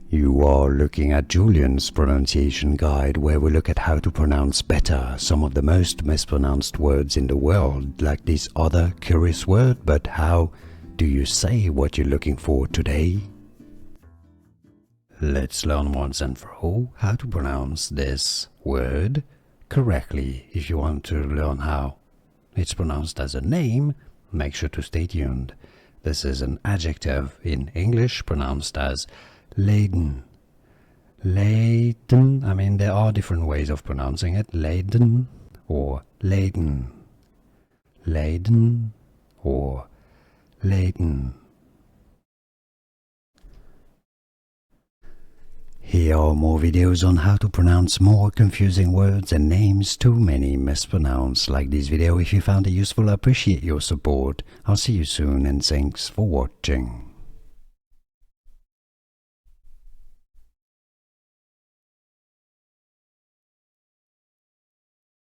You are looking at Julian's pronunciation guide, where we look at how to pronounce better some of the most mispronounced words in the world, like this other curious word. But how do you say what you're looking for today? Let's learn once and for all how to pronounce this word correctly. If you want to learn how it's pronounced as a name, make sure to stay tuned. This is an adjective in English pronounced as laden. Laden, I mean, there are different ways of pronouncing it. Laden or laden. Laden or laden. Here are more videos on how to pronounce more confusing words and names too many mispronounced. Like this video if you found it useful. I appreciate your support. I'll see you soon and thanks for watching.